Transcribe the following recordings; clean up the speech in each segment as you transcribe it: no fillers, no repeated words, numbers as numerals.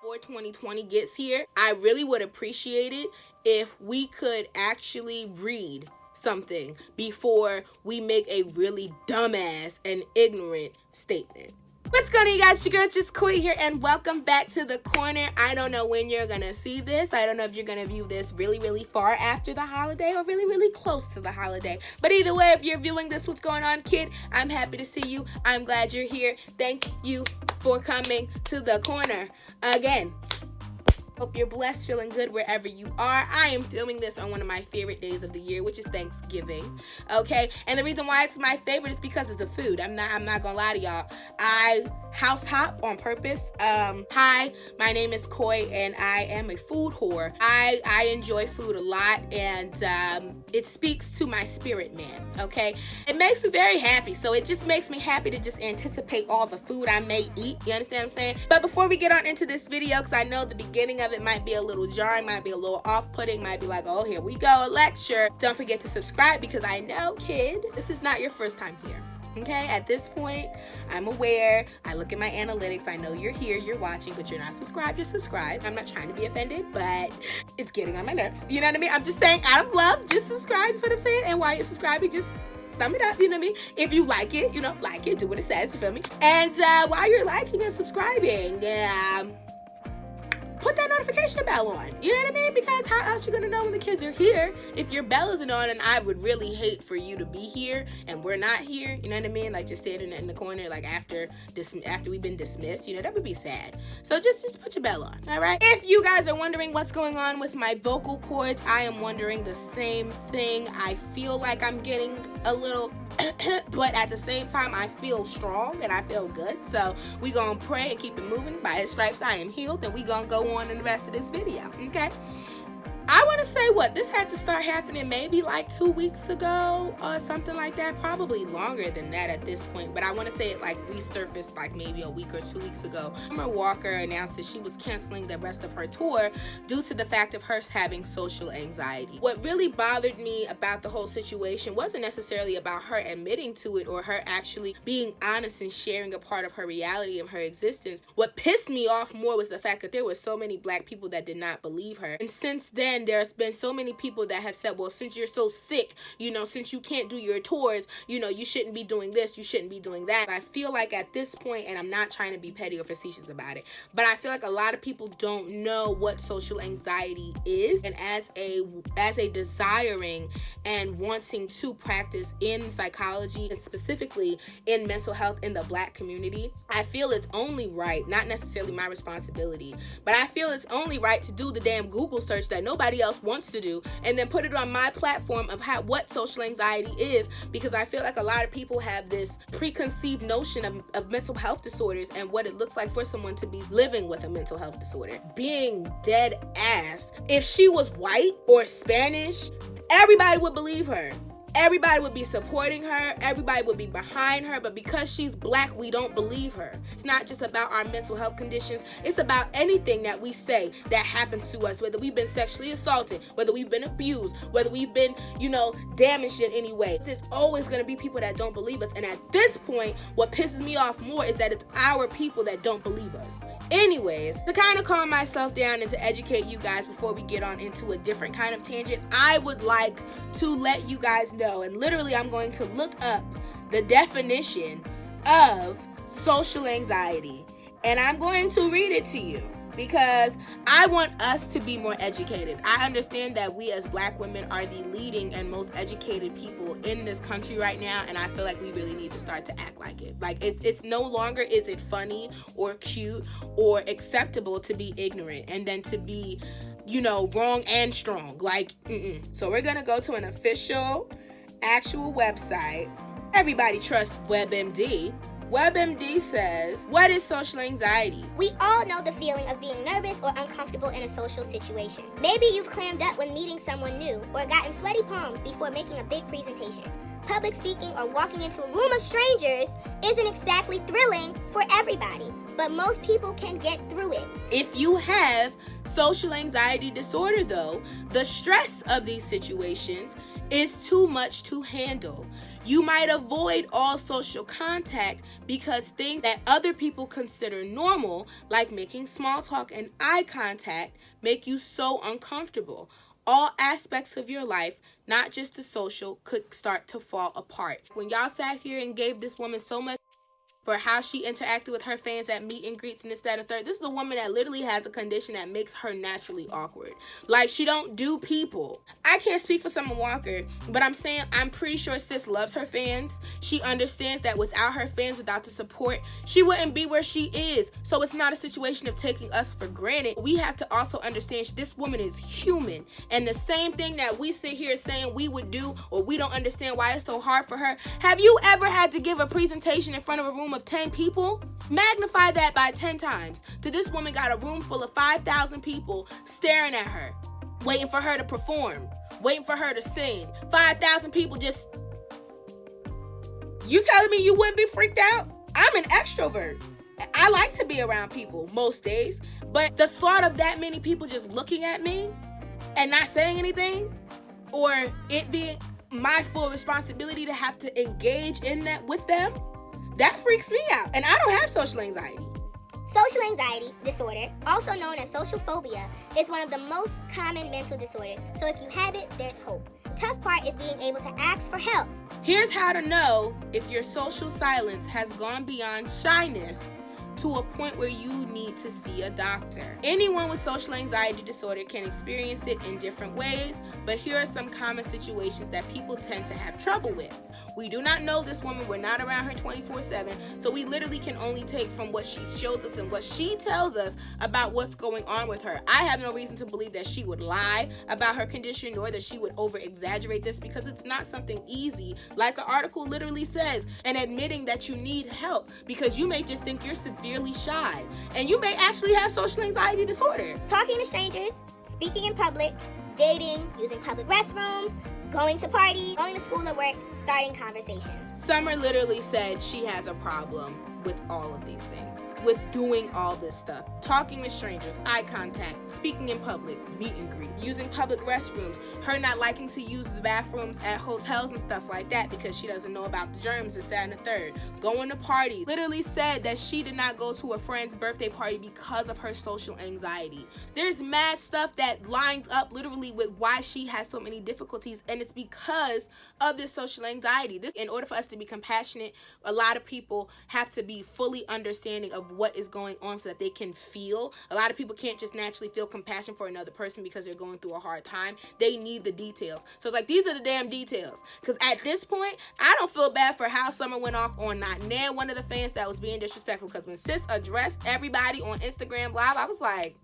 before 2020 gets here, I really would appreciate it if we could actually read something before we make a really dumbass and ignorant statement. What's going on, you guys? Your girl Just Koi here, and welcome back to the corner. I don't know when you're gonna see this. I don't know if you're gonna view this really far after the holiday or really close to the holiday. But either way, if you're viewing this, what's going on, kid? I'm happy to see you. I'm glad you're here. Thank you for coming to the corner again. Hope you're blessed, feeling good wherever you are. I am filming this on one of my favorite days of the year, which is Thanksgiving. Okay, and the reason why it's my favorite is because of the food. I'm not gonna lie to y'all. I house hop on purpose. Hi, my name is Koi, and I am a food whore. I enjoy food a lot, and it speaks to my spirit, man. Okay, it makes me very happy. So it just makes me happy to just anticipate all the food I may eat. You understand what I'm saying? But before we get on into this video, because I know the beginning of it might be a little jarring, might be a little off-putting, might be like, oh, here we go, a lecture. Don't forget to subscribe, because I know, kid, this is not your first time here. Okay, at this point, I'm aware. I look at my analytics. I know you're here, you're watching, but you're not subscribed. Just subscribe. I'm not trying to be offended, but it's getting on my nerves. You know what I mean? I'm just saying, out of love, just subscribe. You know what I'm saying? And while you're subscribing, just thumb it up, you know what I mean? If you like it, you know, like it, do what it says, you feel me? And while you're liking and subscribing, put that notification bell on. You know what I mean? Because how else you gonna know when the kids are here if your bell isn't on? And I would really hate for you to be here and we're not here. You know what I mean? Like just standing in the corner, like after we've been dismissed. You know, that would be sad. So just put your bell on. All right. If you guys are wondering what's going on with my vocal cords, I am wondering the same thing. I feel like I'm getting a little but at the same time, I feel strong and I feel good. So we gonna pray and keep it moving. By His stripes I am healed, and we gonna go on in the rest of this video. Okay, I want to say this had to start happening maybe like 2 weeks ago or something like that, probably longer than that at this point, but I want to say it like resurfaced like maybe a week or 2 weeks ago. Summer Walker announced that she was canceling the rest of her tour due to the fact of her having social anxiety. What really bothered me about the whole situation wasn't necessarily about her admitting to it or her actually being honest and sharing a part of her reality of her existence. What pissed me off more was the fact that there were so many Black people that did not believe her, and since then there's been so many people that have said, well, since you're so sick, you know, since you can't do your tours, you know, you shouldn't be doing this, you shouldn't be doing that. I feel like at this point, and I'm not trying to be petty or facetious about it, but I feel like a lot of people don't know what social anxiety is, and as a desiring and wanting to practice in psychology and specifically in mental health in the Black community, I feel it's only right, not necessarily my responsibility, but I feel it's only right to do the damn Google search that nobody else wants to do, and then put it on my platform of what social anxiety is, because I feel like a lot of people have this preconceived notion of mental health disorders and what it looks like for someone to be living with a mental health disorder. Being dead ass, if she was white or Spanish, everybody would believe her. Everybody would be supporting her, everybody would be behind her, but because she's Black, we don't believe her. It's not just about our mental health conditions, it's about anything that we say that happens to us, whether we've been sexually assaulted, whether we've been abused, whether we've been, you know, damaged in any way. There's always gonna be people that don't believe us, and at this point, what pisses me off more is that it's our people that don't believe us. Anyways, to kind of calm myself down and to educate you guys before we get on into a different kind of tangent, I would like to let you guys know, and literally I'm going to look up the definition of social anxiety, and I'm going to read it to you because I want us to be more educated. I understand that we as Black women are the leading and most educated people in this country right now, and I feel like we really need to start to act like it. Like it's no longer is it funny or cute or acceptable to be ignorant and then to be, you know, wrong and strong. Like, So we're gonna go to an official, actual website. Everybody trusts WebMD. WebMD says, what is social anxiety? We all know the feeling of being nervous or uncomfortable in a social situation. Maybe you've clammed up when meeting someone new or gotten sweaty palms before making a big presentation. Public speaking or walking into a room of strangers isn't exactly thrilling for everybody, but most people can get through it. If you have social anxiety disorder, though, the stress of these situations is too much to handle. You might avoid all social contact because things that other people consider normal, like making small talk and eye contact, make you so uncomfortable. All aspects of your life, not just the social, could start to fall apart. When y'all sat here and gave this woman so much for how she interacted with her fans at meet and greets and this, that, and third. This is a woman that literally has a condition that makes her naturally awkward. Like, she don't do people. I can't speak for Summer Walker, but I'm pretty sure sis loves her fans. She understands that without her fans, without the support, she wouldn't be where she is. So it's not a situation of taking us for granted. We have to also understand this woman is human. And the same thing that we sit here saying we would do, or we don't understand why it's so hard for her. Have you ever had to give a presentation in front of a room of 10 people? Magnify that by 10 times. This woman got a room full of 5,000 people staring at her, waiting for her to perform, waiting for her to sing. 5,000 people just... You telling me you wouldn't be freaked out? I'm an extrovert. I like to be around people most days, but the thought of that many people just looking at me and not saying anything, or it being my full responsibility to have to engage in that with them, that freaks me out. And I don't have social anxiety. Social anxiety disorder, also known as social phobia, is one of the most common mental disorders. So if you have it, there's hope. Tough part is being able to ask for help. Here's how to know if your social silence has gone beyond shyness to a point where you need to see a doctor. Anyone with social anxiety disorder can experience it in different ways, but here are some common situations that people tend to have trouble with. We do not know this woman. We're not around her 24/7, so we literally can only take from what she shows us and what she tells us about what's going on with her. I have no reason to believe that she would lie about her condition, nor that she would over-exaggerate this, because it's not something easy, like the article literally says, and admitting that you need help, because you may just think you're severely shy, and you may actually have social anxiety disorder. Talking to strangers, speaking in public, dating, using public restrooms, going to parties, going to school or work, starting conversations. Summer literally said she has a problem with all of these things, with doing all this stuff. Talking to strangers, eye contact, speaking in public, meet and greet, using public restrooms, her not liking to use the bathrooms at hotels and stuff like that because she doesn't know about the germs, this, that, and the third. Going to parties. Literally said that she did not go to a friend's birthday party because of her social anxiety. There's mad stuff that lines up literally with why she has so many difficulties, and it's because of this social anxiety. In order for us to be compassionate, a lot of people have to be fully understanding of what is going on so that they can feel. A lot of people can't just naturally feel compassion for another person because they're going through a hard time. They need the details. So it's like, these are the damn details. Because at this point, I don't feel bad for how Summer went off on not one of the fans that was being disrespectful. Because when sis addressed everybody on Instagram Live, I was like,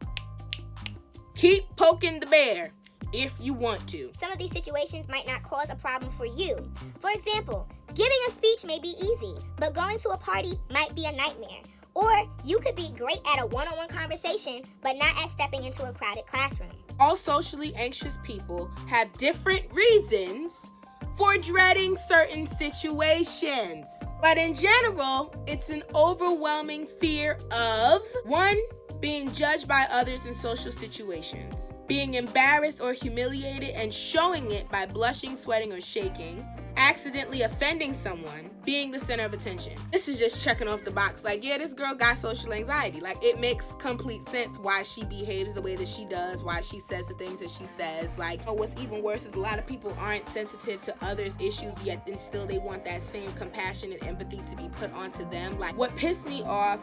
keep poking the bear if you want to. Some of these situations might not cause a problem for you. For example, giving a speech may be easy, but going to a party might be a nightmare. Or you could be great at a one-on-one conversation, but not at stepping into a crowded classroom. All socially anxious people have different reasons for dreading certain situations. But in general, it's an overwhelming fear of 1. Being judged by others in social situations, being embarrassed or humiliated and showing it by blushing, sweating, or shaking, accidentally offending someone, being the center of attention. This is just checking off the box. Like, yeah, this girl got social anxiety. Like, it makes complete sense why she behaves the way that she does, why she says the things that she says. Like, what's even worse is a lot of people aren't sensitive to others' issues, yet and still they want that same compassion and empathy to be put onto them. Like, what pissed me off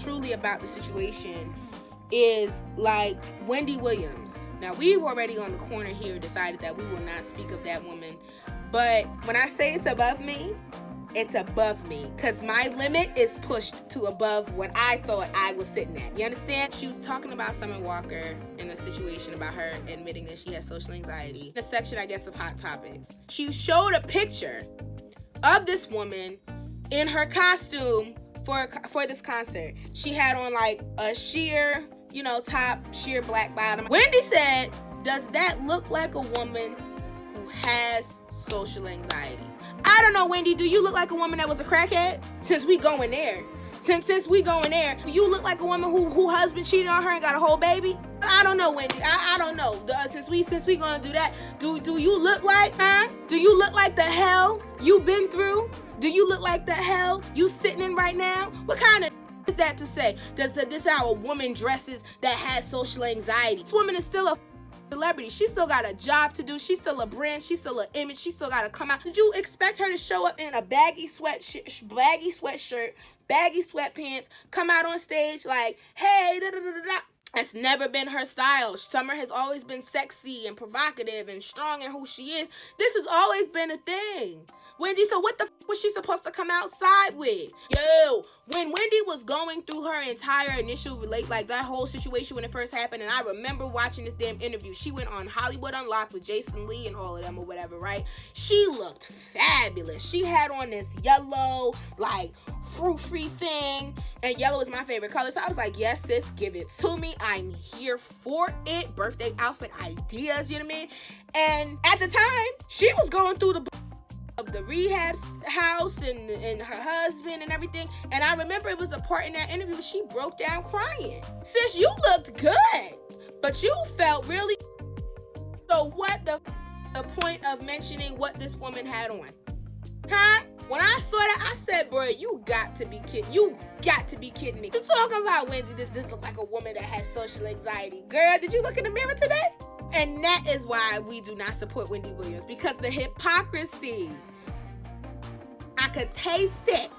truly about the situation is like Wendy Williams. Now, we've already on the corner here decided that we will not speak of that woman. But when I say it's above me, it's above me. Because my limit is pushed to above what I thought I was sitting at. You understand? She was talking about Summer Walker in a situation about her admitting that she has social anxiety. In a section, I guess, of Hot Topics. She showed a picture of this woman in her costume for this concert. She had on like a sheer, top, sheer black bottom. Wendy said, does that look like a woman who has social anxiety? I don't know, Wendy, do you look like a woman that was a crackhead? Since we going there. Since we going there, you look like a woman who husband cheated on her and got a whole baby? I don't know, Wendy. I don't know. Since we gonna do that, do you look like, huh? Do you look like the hell you been through? Do you look like the hell you sitting in right now? What kind of is that to say? This is how a woman dresses that has social anxiety. This woman is still a celebrity. She still got a job to do. She's still a brand. She's still an image. She still got to come out. Did you expect her to show up in a baggy sweatshirt, baggy sweatpants, come out on stage like, hey, da da da da? That's never been her style. Summer has always been sexy and provocative and strong in who she is. This has always been a thing. Wendy, so what the was she supposed to come outside with? Yo, when Wendy was going through her entire initial like that whole situation when it first happened, and I remember watching this damn interview. She went on Hollywood Unlocked with Jason Lee and all of them or whatever, right? She looked fabulous. She had on this yellow, like, fruit-free thing, and yellow is my favorite color. So I was like, yes, sis, give it to me. I'm here for it. Birthday outfit ideas, you know what I mean? And at the time, she was going through of the rehab house and her husband and everything. And I remember it was a part in that interview she broke down crying. Sis, you looked good, but you felt really. So what the point of mentioning what this woman had on? Huh? When I saw that, I said, bro, you got to be kidding. You got to be kidding me. You talking about, Wendy, this look like a woman that has social anxiety. Girl, did you look in the mirror today? And that is why we do not support Wendy Williams, because the hypocrisy. I could taste it.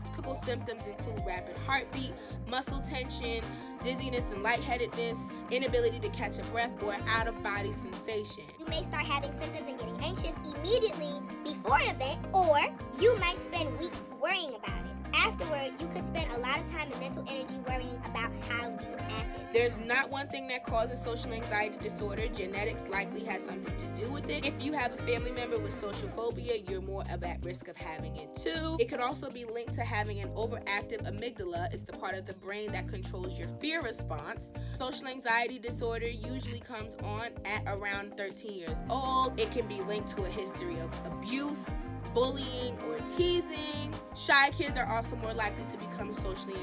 Typical symptoms include rapid heartbeat, muscle tension, dizziness and lightheadedness, inability to catch a breath, or out-of-body sensation. You may start having symptoms and getting anxious immediately before an event, or you might spend weeks worrying about it. Afterward, you could spend a lot of time and mental energy worrying about how you acted. There's not one thing that causes social anxiety disorder. Genetics likely has something to do with it. If you have a family member with social phobia, you're more at risk of having it too. It could also be linked to having an overactive amygdala. It's the part of the brain that controls your fear response. Social anxiety disorder usually comes on at around 13 years old. It can be linked to a history of abuse, bullying, or teasing. Shy kids are also more likely to become socially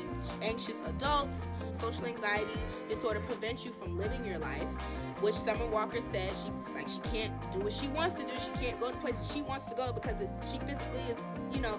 anxious adults. Social anxiety disorder prevents you from living your life, which Summer Walker said she can't do what she wants to do. She can't go to places she wants to go because she physically is,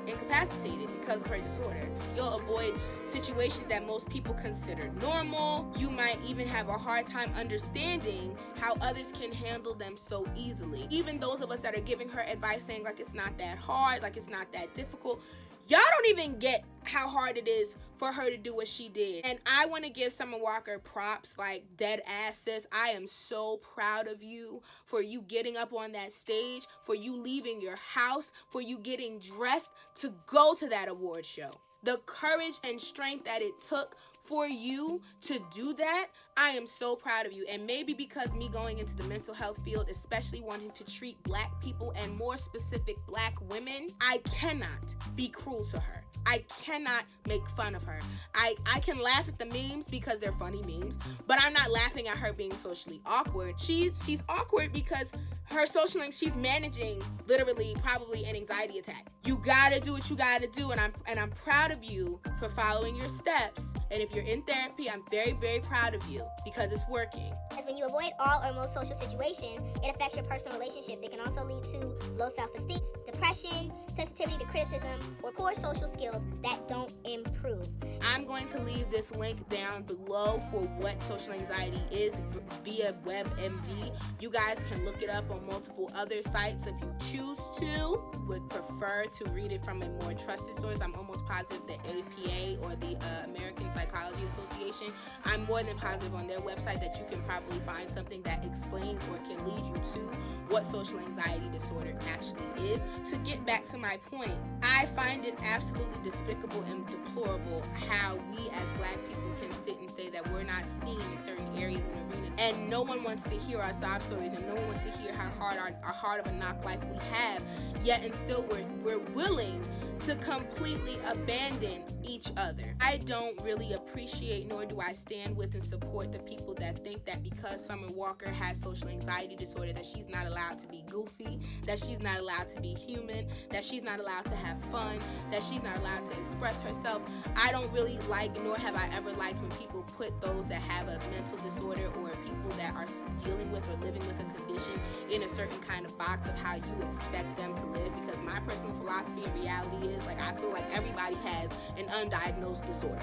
incapacitated because of her disorder. You'll avoid situations that most people consider normal. You might even have a hard time understanding how others can handle them so easily. Even those of us that are giving her advice saying like it's not that hard, like it's not that difficult, y'all don't even get how hard it is for her to do what she did. And I want to give Summer Walker props, like dead ass sis. I am so proud of you for you getting up on that stage, for you leaving your house, for you getting dressed to go to that award show. The courage and strength that it took for you to do that, I am so proud of you. And maybe because me going into the mental health field, especially wanting to treat Black people and more specific Black women, I cannot be cruel to her. I cannot make fun of her. I can laugh at the memes because they're funny memes, but I'm not laughing at her being socially awkward. She's awkward because her she's managing literally probably an anxiety attack. You gotta do what you gotta do, and I'm proud of you for following your steps. And if you're in therapy, I'm very, very proud of you because it's working. As when you avoid all or most social situations, it affects your personal relationships. It can also lead to low self-esteem, depression, sensitivity to criticism, or poor social skills that don't improve. I'm going to leave this link down below for what social anxiety is via WebMD. You guys can look it up on multiple other sites if you choose to. Would prefer to read it from a more trusted source. I'm almost positive the APA or the American Psychology Association. I'm more than positive on their website that you can probably find something that explains or can lead you to what social anxiety disorder actually is. To get back to my point, I find it absolutely despicable and deplorable how we as Black people can sit and say that we're not seen in certain areas and arenas, and no one wants to hear our sob stories, and no one wants to hear how hard of a knock life we have, yet and still we're willing to completely abandon each other. I don't really appreciate nor do I stand with and support the people that think that because Summer Walker has social anxiety disorder that she's not allowed to be goofy, that she's not allowed to be human, that she's not allowed to have fun, that she's not allowed to express herself. I don't really like, nor have I ever liked, when people put those that have a mental disorder or people that are dealing with or living with a condition in a certain kind of box of how you expect them to live, because my personal philosophy and reality is, like, I feel like everybody has an undiagnosed disorder.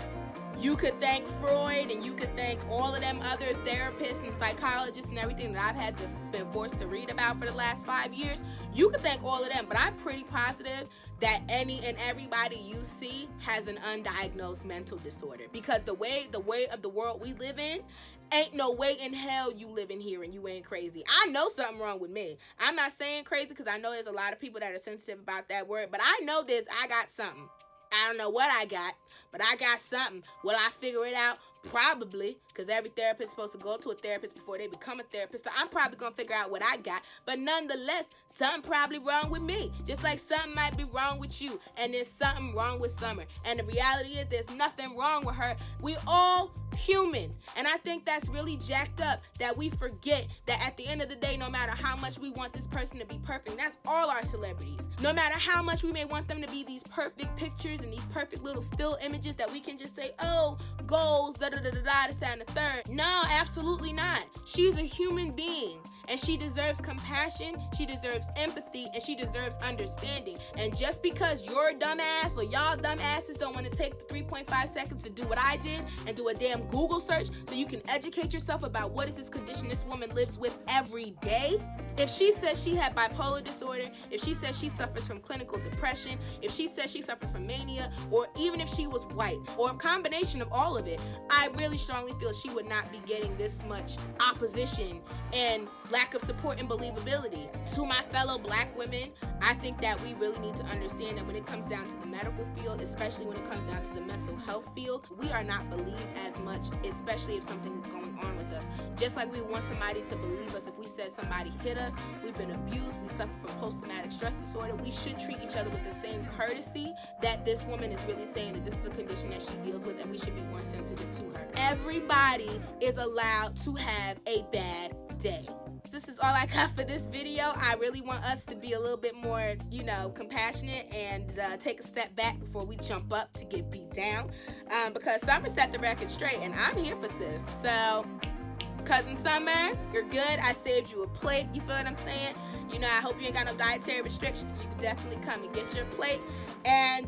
You could thank Freud and you could thank all of them other therapists and psychologists and everything that I've been forced to read about for the last 5 years. You could thank all of them, but I'm pretty positive that any and everybody you see has an undiagnosed mental disorder, because the way of the world we live in, ain't no way in hell you living here and you ain't crazy. I know something wrong with me. I'm not saying crazy because I know there's a lot of people that are sensitive about that word, but I know this. I got something. I don't know what I got, but I got something. Will I figure it out? Probably, because every therapist is supposed to go to a therapist before they become a therapist. So I'm probably going to figure out what I got. But nonetheless, something probably wrong with me. Just like something might be wrong with you. And there's something wrong with Summer. And the reality is there's nothing wrong with her. We all human. And I think that's really jacked up, that we forget that at the end of the day, no matter how much we want this person to be perfect, that's all our celebrities. No matter how much we may want them to be these perfect pictures and these perfect little still images that we can just say, oh, goals, da-da-da-da-da, this, that, and the third. No, absolutely not. She's a human being. And she deserves compassion, she deserves empathy, and she deserves understanding. And just because your dumbass or y'all dumbasses don't want to take the 3.5 seconds to do what I did and do a damn Google search so you can educate yourself about what is this condition this woman lives with every day. If she says she had bipolar disorder, if she says she suffers from clinical depression, if she says she suffers from mania, or even if she was white, or a combination of all of it, I really strongly feel she would not be getting this much opposition and lack of support and believability. To my fellow black women, I think that we really need to understand that when it comes down to the medical field, especially when it comes down to the mental health field, we are not believed as much, especially if something is going on with us. Just like we want somebody to believe us if we said somebody hit us, we've been abused, we suffer from post-traumatic stress disorder, we should treat each other with the same courtesy that this woman is really saying that this is a condition that she deals with, and we should be more sensitive to her. Everybody is allowed to have a bad day. This is all I got for this video. I really want us to be a little bit more, compassionate and take a step back before we jump up to get beat down, because Summer set the record straight, and I'm here for sis. So, Cousin Summer, you're good. I saved you a plate. You feel what I'm saying? I hope you ain't got no dietary restrictions. You can definitely come and get your plate. And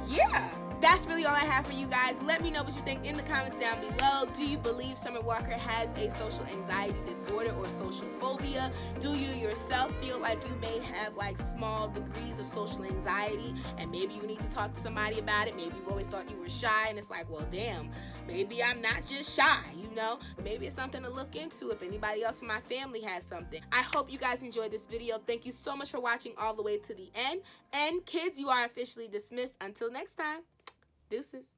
yeah, that's really all I have for you guys. Let me know what you think in the comments down below. Do you believe Summer Walker has a social anxiety disorder or social phobia? Do you yourself feel like you may have small degrees of social anxiety and maybe you need to talk to somebody about it? Maybe you've always thought you were shy and it's like, well, damn, maybe I'm not just shy, Maybe it's something to look into if anybody else in my family has something. I hope you guys enjoyed this video. Thank you so much for watching all the way to the end. And kids, you are officially dismissed. Until next time, deuces.